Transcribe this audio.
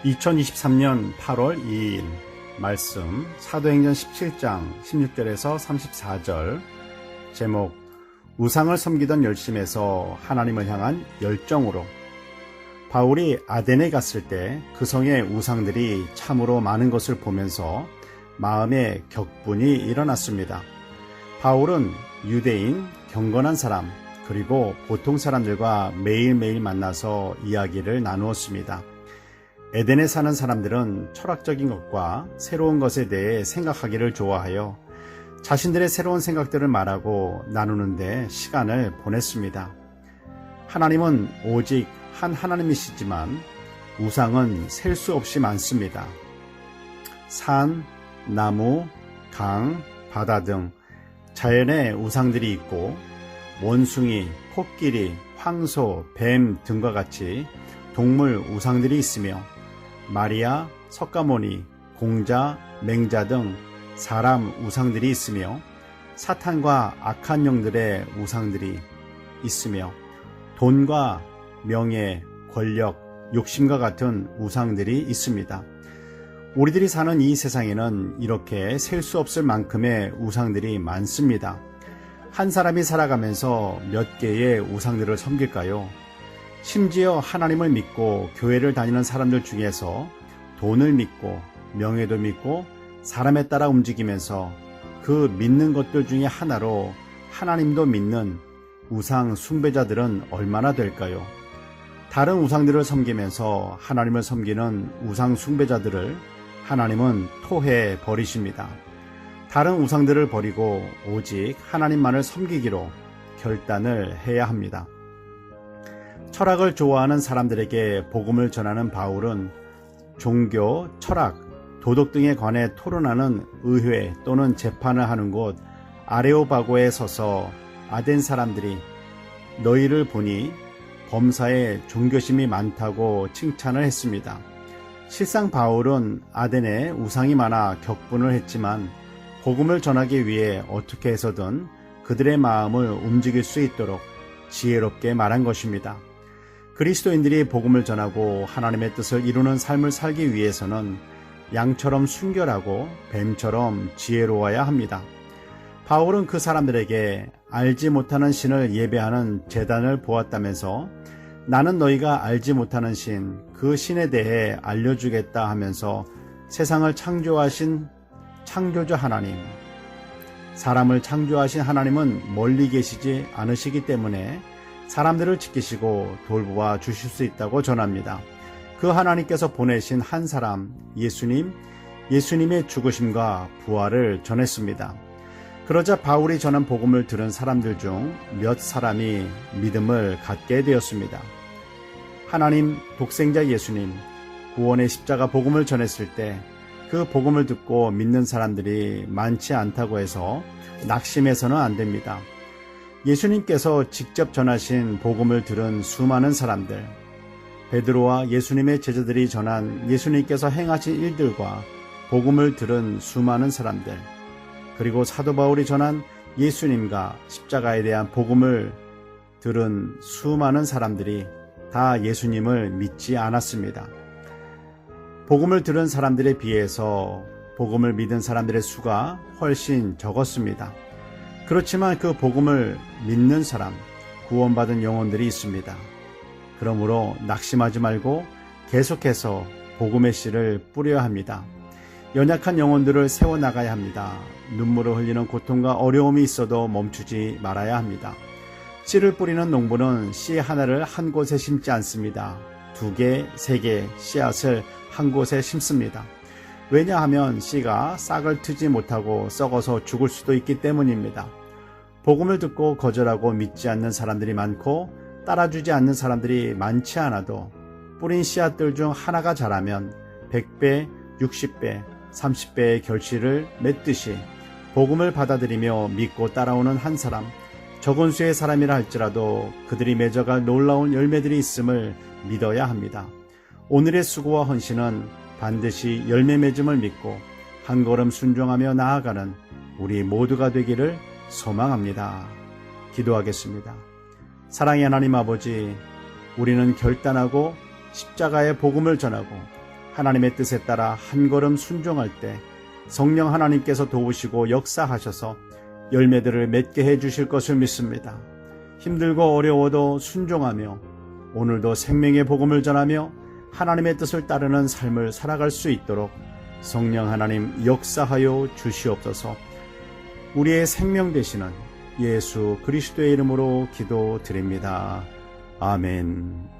2023년 8월 2일 말씀 사도행전 17장 16절에서 34절 제목 우상을 섬기던 열심에서 하나님을 향한 열정으로. 바울이 아덴에 갔을 때 그 성의 우상들이 참으로 많은 것을 보면서 마음에 격분이 일어났습니다. 바울은 유대인, 경건한 사람, 그리고 보통 사람들과 매일매일 만나서 이야기를 나누었습니다. 에덴에 사는 사람들은 철학적인 것과 새로운 것에 대해 생각하기를 좋아하여 자신들의 새로운 생각들을 말하고 나누는데 시간을 보냈습니다. 하나님은 오직 한 하나님이시지만 우상은 셀 수 없이 많습니다. 산, 나무, 강, 바다 등 자연의 우상들이 있고 원숭이, 코끼리, 황소, 뱀 등과 같이 동물 우상들이 있으며 마리아, 석가모니, 공자, 맹자 등 사람 우상들이 있으며 사탄과 악한 영들의 우상들이 있으며 돈과 명예, 권력, 욕심과 같은 우상들이 있습니다. 우리들이 사는 이 세상에는 이렇게 셀 수 없을 만큼의 우상들이 많습니다. 한 사람이 살아가면서 몇 개의 우상들을 섬길까요? 심지어 하나님을 믿고 교회를 다니는 사람들 중에서 돈을 믿고 명예도 믿고 사람에 따라 움직이면서 그 믿는 것들 중에 하나로 하나님도 믿는 우상 숭배자들은 얼마나 될까요? 다른 우상들을 섬기면서 하나님을 섬기는 우상 숭배자들을 하나님은 토해 버리십니다. 다른 우상들을 버리고 오직 하나님만을 섬기기로 결단을 해야 합니다. 철학을 좋아하는 사람들에게 복음을 전하는 바울은 종교, 철학, 도덕 등에 관해 토론하는 의회 또는 재판을 하는 곳 아레오바고에 서서 아덴 사람들이 너희를 보니 범사에 종교심이 많다고 칭찬을 했습니다. 실상 바울은 아덴에 우상이 많아 격분을 했지만 복음을 전하기 위해 어떻게 해서든 그들의 마음을 움직일 수 있도록 지혜롭게 말한 것입니다. 그리스도인들이 복음을 전하고 하나님의 뜻을 이루는 삶을 살기 위해서는 양처럼 순결하고 뱀처럼 지혜로워야 합니다. 바울은 그 사람들에게 알지 못하는 신을 예배하는 제단을 보았다면서 나는 너희가 알지 못하는 신, 그 신에 대해 알려주겠다 하면서 세상을 창조하신 창조주 하나님, 사람을 창조하신 하나님은 멀리 계시지 않으시기 때문에 사람들을 지키시고 돌보아 주실 수 있다고 전합니다. 그 하나님께서 보내신 한 사람, 예수님의 죽으심과 부활을 전했습니다. 그러자 바울이 전한 복음을 들은 사람들 중 몇 사람이 믿음을 갖게 되었습니다. 하나님, 독생자 예수님, 구원의 십자가 복음을 전했을 때 그 복음을 듣고 믿는 사람들이 많지 않다고 해서 낙심해서는 안 됩니다. 예수님께서 직접 전하신 복음을 들은 수많은 사람들, 베드로와 예수님의 제자들이 전한 예수님께서 행하신 일들과 복음을 들은 수많은 사람들, 그리고 사도 바울이 전한 예수님과 십자가에 대한 복음을 들은 수많은 사람들이 다 예수님을 믿지 않았습니다. 복음을 들은 사람들에 비해서 복음을 믿은 사람들의 수가 훨씬 적었습니다. 그렇지만 그 복음을 믿는 사람, 구원받은 영혼들이 있습니다. 그러므로 낙심하지 말고 계속해서 복음의 씨를 뿌려야 합니다. 연약한 영혼들을 세워나가야 합니다. 눈물을 흘리는 고통과 어려움이 있어도 멈추지 말아야 합니다. 씨를 뿌리는 농부는 씨 하나를 한 곳에 심지 않습니다. 2개, 3개 씨앗을 한 곳에 심습니다. 왜냐하면 씨가 싹을 트지 못하고 썩어서 죽을 수도 있기 때문입니다. 복음을 듣고 거절하고 믿지 않는 사람들이 많고 따라주지 않는 사람들이 많지 않아도 뿌린 씨앗들 중 하나가 자라면 100배, 60배, 30배의 결실을 맺듯이 복음을 받아들이며 믿고 따라오는 한 사람, 적은 수의 사람이라 할지라도 그들이 맺어갈 놀라운 열매들이 있음을 믿어야 합니다. 오늘의 수고와 헌신은 반드시 열매 맺음을 믿고 한 걸음 순종하며 나아가는 우리 모두가 되기를 소망합니다. 기도하겠습니다. 사랑의 하나님 아버지, 우리는 결단하고 십자가의 복음을 전하고 하나님의 뜻에 따라 한 걸음 순종할 때 성령 하나님께서 도우시고 역사하셔서 열매들을 맺게 해주실 것을 믿습니다. 힘들고 어려워도 순종하며 오늘도 생명의 복음을 전하며 하나님의 뜻을 따르는 삶을 살아갈 수 있도록 성령 하나님 역사하여 주시옵소서. 우리의 생명 되시는 예수 그리스도의 이름으로 기도드립니다. 아멘.